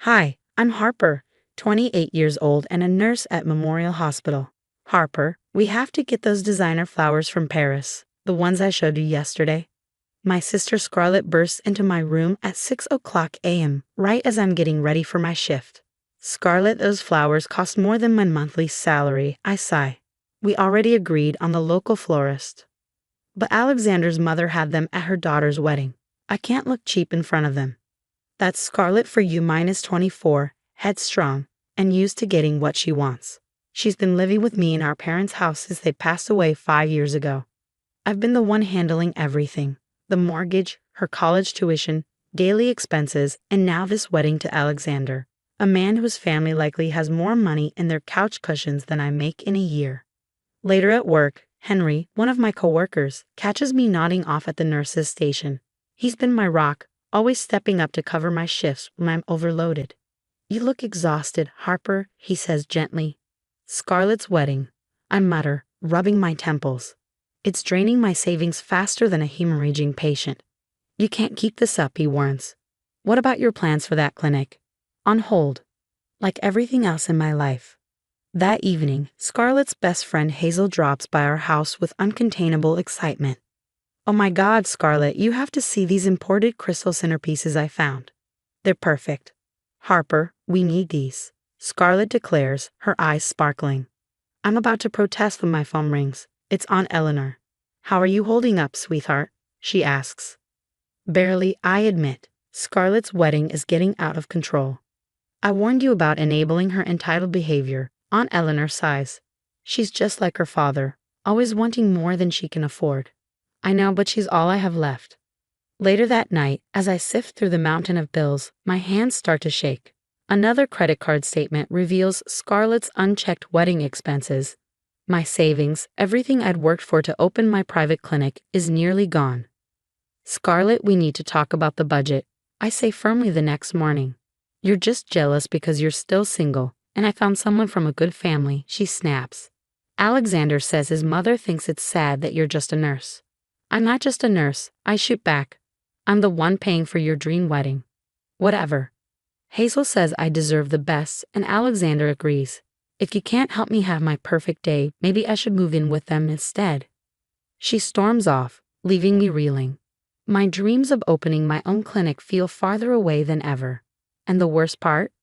Hi, I'm Harper, 28 years old and a nurse at Memorial Hospital. Harper, we have to get those designer flowers from Paris, the ones I showed you yesterday. My sister Scarlett bursts into my room at 6 o'clock a.m., right as I'm getting ready for my shift. Scarlett, those flowers cost more than my monthly salary, I sigh. We already agreed on the local florist. But Alexander's mother had them at her daughter's wedding. I can't look cheap in front of them. That's Scarlett for you, minus 24, headstrong, and used to getting what she wants. She's been living with me in our parents' house since they passed away 5 years ago. I've been the one handling everything: the mortgage, her college tuition, daily expenses, and now this wedding to Alexander, a man whose family likely has more money in their couch cushions than I make in a year. Later at work, Henry, one of my coworkers, catches me nodding off at the nurse's station. He's been my rock, always stepping up to cover my shifts when I'm overloaded. You look exhausted, Harper, he says gently. Scarlett's wedding, I mutter, rubbing my temples. It's draining my savings faster than a hemorrhaging patient. You can't keep this up, he warns. What about your plans for that clinic? On hold. Like everything else in my life. That evening, Scarlett's best friend Hazel drops by our house with uncontainable excitement. Oh my God, Scarlett, you have to see these imported crystal centerpieces I found. They're perfect. Harper, we need these, Scarlett declares, her eyes sparkling. I'm about to protest when my phone rings. It's Aunt Eleanor. How are you holding up, sweetheart? She asks. Barely, I admit. Scarlett's wedding is getting out of control. I warned you about enabling her entitled behavior, Aunt Eleanor sighs. She's just like her father, always wanting more than she can afford. I know, but she's all I have left. Later that night, as I sift through the mountain of bills, my hands start to shake. Another credit card statement reveals Scarlett's unchecked wedding expenses. My savings, everything I'd worked for to open my private clinic, is nearly gone. Scarlett, we need to talk about the budget, I say firmly the next morning. You're just jealous because you're still single, and I found someone from a good family, she snaps. Alexander says his mother thinks it's sad that you're just a nurse. I'm not just a nurse, I shoot back. I'm the one paying for your dream wedding. Whatever. Hazel says I deserve the best, and Alexander agrees. If you can't help me have my perfect day, maybe I should move in with them instead. She storms off, leaving me reeling. My dreams of opening my own clinic feel farther away than ever. And the worst part?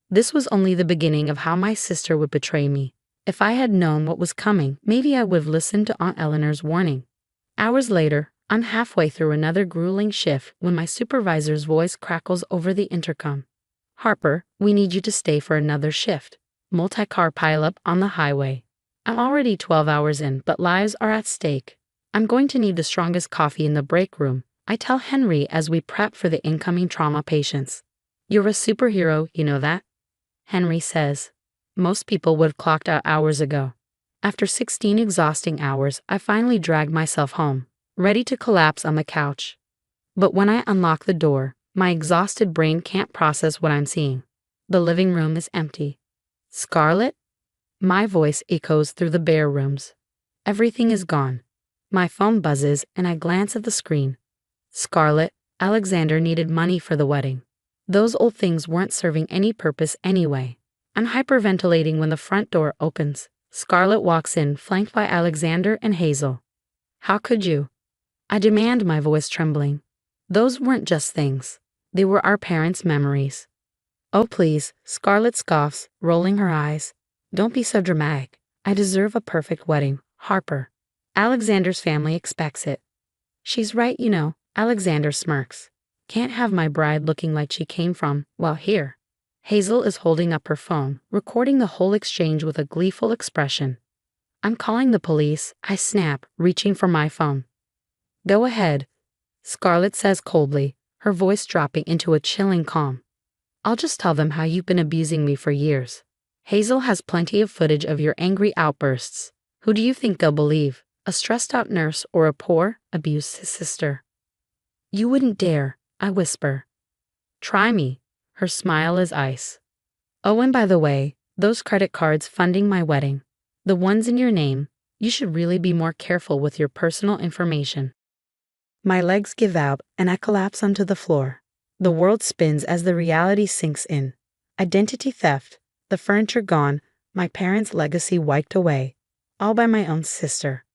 This was only the beginning of how my sister would betray me. If I had known what was coming, maybe I would have listened to Aunt Eleanor's warning. Hours later, I'm halfway through another grueling shift when my supervisor's voice crackles over the intercom. Harper, we need you to stay for another shift. Multi-car pileup on the highway. I'm already 12 hours in, but lives are at stake. I'm going to need the strongest coffee in the break room, I tell Henry as we prep for the incoming trauma patients. You're a superhero, you know that? Henry says. Most people would have clocked out hours ago. After 16 exhausting hours, I finally drag myself home, ready to collapse on the couch. But when I unlock the door, my exhausted brain can't process what I'm seeing. The living room is empty. Scarlett? My voice echoes through the bare rooms. Everything is gone. My phone buzzes and I glance at the screen. Scarlett, Alexander needed money for the wedding. Those old things weren't serving any purpose anyway. I'm hyperventilating when the front door opens. Scarlett walks in, flanked by Alexander and Hazel. How could you? I demand, my voice trembling. Those weren't just things. They were our parents' memories. Oh please, Scarlett scoffs, rolling her eyes. Don't be so dramatic. I deserve a perfect wedding, Harper. Alexander's family expects it. She's right, you know, Alexander smirks. Can't have my bride looking like she came from, well, here. Hazel is holding up her phone, recording the whole exchange with a gleeful expression. I'm calling the police, I snap, reaching for my phone. Go ahead, Scarlett says coldly, her voice dropping into a chilling calm. I'll just tell them how you've been abusing me for years. Hazel has plenty of footage of your angry outbursts. Who do you think they'll believe? A stressed-out nurse or a poor, abused sister? You wouldn't dare, I whisper. Try me. Her smile is ice. Oh, and by the way, those credit cards funding my wedding, the ones in your name, you should really be more careful with your personal information. My legs give out and I collapse onto the floor. The world spins as the reality sinks in. Identity theft, the furniture gone, my parents' legacy wiped away, all by my own sister.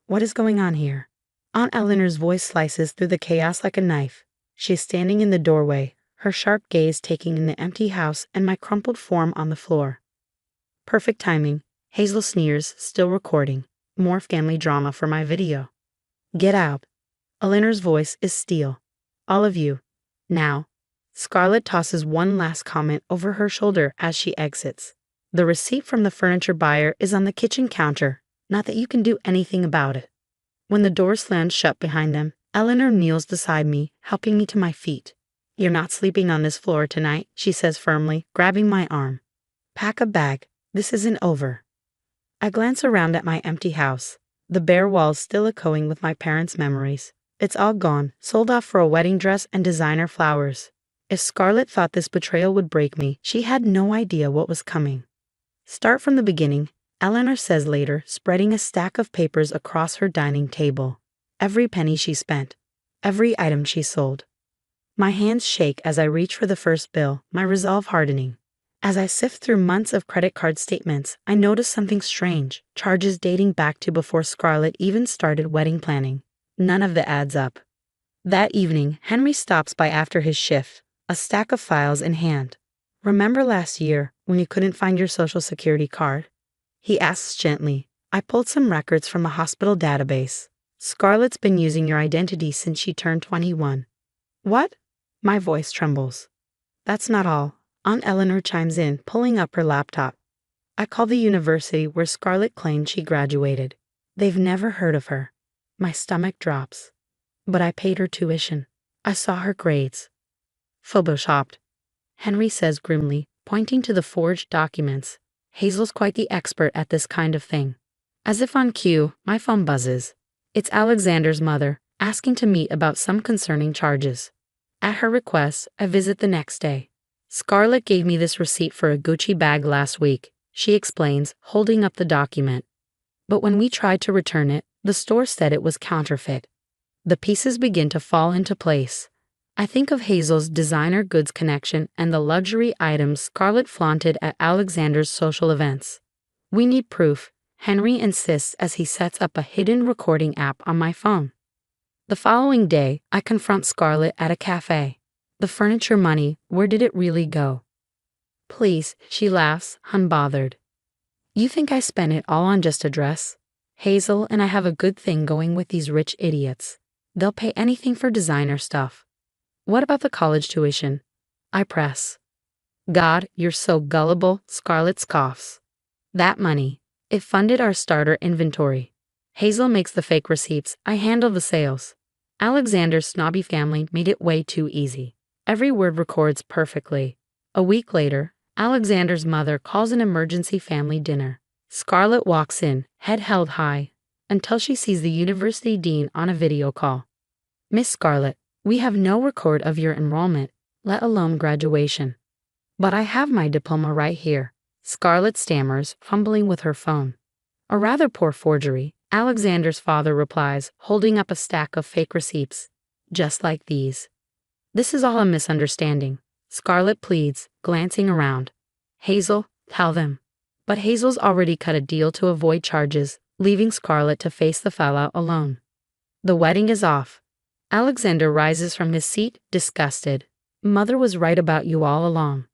What is going on here? Aunt Eleanor's voice slices through the chaos like a knife. She is standing in the doorway, her sharp gaze taking in the empty house and my crumpled form on the floor. Perfect timing. Hazel sneers, still recording. More family drama for my video. Get out. Eleanor's voice is steel. All of you. Now. Scarlett tosses one last comment over her shoulder as she exits. The receipt from the furniture buyer is on the kitchen counter, not that you can do anything about it. When the door slams shut behind them, Eleanor kneels beside me, helping me to my feet. You're not sleeping on this floor tonight, she says firmly, grabbing my arm. Pack a bag. This isn't over. I glance around at my empty house, the bare walls still echoing with my parents' memories. It's all gone, sold off for a wedding dress and designer flowers. If Scarlett thought this betrayal would break me, she had no idea what was coming. Start from the beginning, Eleanor says later, spreading a stack of papers across her dining table. Every penny she spent, every item she sold. My hands shake as I reach for the first bill, my resolve hardening. As I sift through months of credit card statements, I notice something strange, charges dating back to before Scarlett even started wedding planning. None of it adds up. That evening, Henry stops by after his shift, a stack of files in hand. Remember last year, when you couldn't find your social security card? He asks gently. I pulled some records from a hospital database. Scarlett's been using your identity since she turned 21. What? My voice trembles. That's not all. Aunt Eleanor chimes in, pulling up her laptop. I call the university where Scarlett claimed she graduated. They've never heard of her. My stomach drops. But I paid her tuition. I saw her grades. Photoshopped. Henry says grimly, pointing to the forged documents. Hazel's quite the expert at this kind of thing. As if on cue, my phone buzzes. It's Alexander's mother, asking to meet about some concerning charges. At her request, I visit the next day. Scarlett gave me this receipt for a Gucci bag last week, she explains, holding up the document. But when we tried to return it, the store said it was counterfeit. The pieces begin to fall into place. I think of Hazel's designer goods connection and the luxury items Scarlett flaunted at Alexander's social events. We need proof, Henry insists as he sets up a hidden recording app on my phone. The following day, I confront Scarlett at a cafe. The furniture money, where did it really go? Please, she laughs, unbothered. You think I spent it all on just a dress? Hazel and I have a good thing going with these rich idiots. They'll pay anything for designer stuff. What about the college tuition? I press. God, you're so gullible, Scarlett scoffs. That money, it funded our starter inventory. Hazel makes the fake receipts, I handle the sales. Alexander's snobby family made it way too easy. Every word records perfectly. A week later, Alexander's mother calls an emergency family dinner. Scarlett walks in, head held high, until she sees the university dean on a video call. Miss Scarlett, we have no record of your enrollment, let alone graduation. But I have my diploma right here. Scarlett stammers, fumbling with her phone. A rather poor forgery, Alexander's father replies, holding up a stack of fake receipts. Just like these. This is all a misunderstanding, Scarlett pleads, glancing around. Hazel, tell them. But Hazel's already cut a deal to avoid charges, leaving Scarlett to face the fallout alone. The wedding is off. Alexander rises from his seat, disgusted. Mother was right about you all along.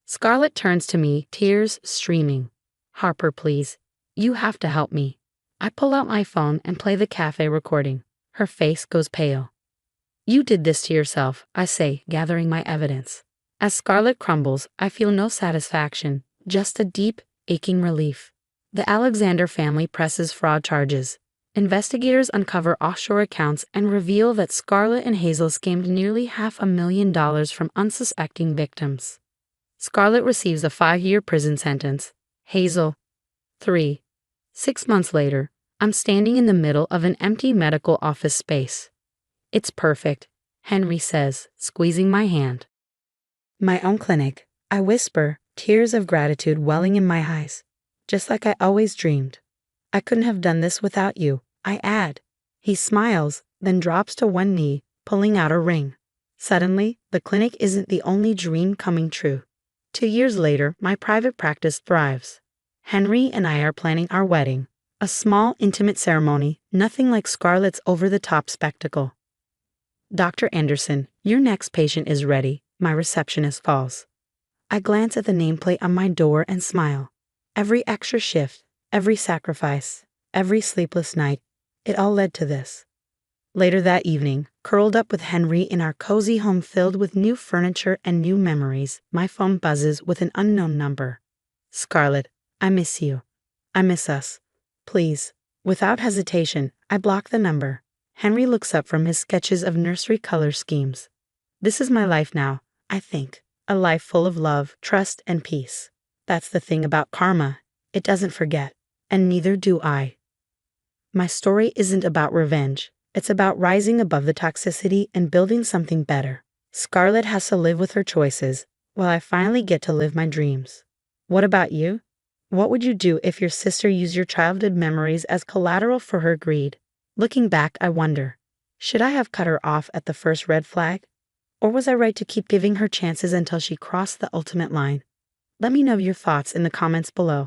Scarlett turns to me, tears streaming. Harper, please. You have to help me. I pull out my phone and play the cafe recording. Her face goes pale. You did this to yourself, I say, gathering my evidence. As Scarlett crumbles, I feel no satisfaction, just a deep, aching relief. The Alexander family presses fraud charges. Investigators uncover offshore accounts and reveal that Scarlett and Hazel scammed nearly $500,000 from unsuspecting victims. Scarlett receives a 5-year prison sentence. Hazel, 3. 6 months later, I'm standing in the middle of an empty medical office space. It's perfect, Henry says, squeezing my hand. My own clinic, I whisper, tears of gratitude welling in my eyes. Just like I always dreamed. I couldn't have done this without you, I add. He smiles, then drops to one knee, pulling out a ring. Suddenly, the clinic isn't the only dream coming true. 2 years later, my private practice thrives. Henry and I are planning our wedding. A small, intimate ceremony, nothing like Scarlett's over-the-top spectacle. Dr. Anderson, your next patient is ready, my receptionist calls. I glance at the nameplate on my door and smile. Every extra shift, every sacrifice, every sleepless night, it all led to this. Later that evening, curled up with Henry in our cozy home filled with new furniture and new memories, my phone buzzes with an unknown number. Scarlett, I miss you. I miss us. Please. Without hesitation, I block the number. Henry looks up from his sketches of nursery color schemes. This is my life now, I think. A life full of love, trust, and peace. That's the thing about karma. It doesn't forget. And neither do I. My story isn't about revenge. It's about rising above the toxicity and building something better. Scarlett has to live with her choices, while I finally get to live my dreams. What about you? What would you do if your sister used your childhood memories as collateral for her greed? Looking back, I wonder, should I have cut her off at the first red flag? Or was I right to keep giving her chances until she crossed the ultimate line? Let me know your thoughts in the comments below.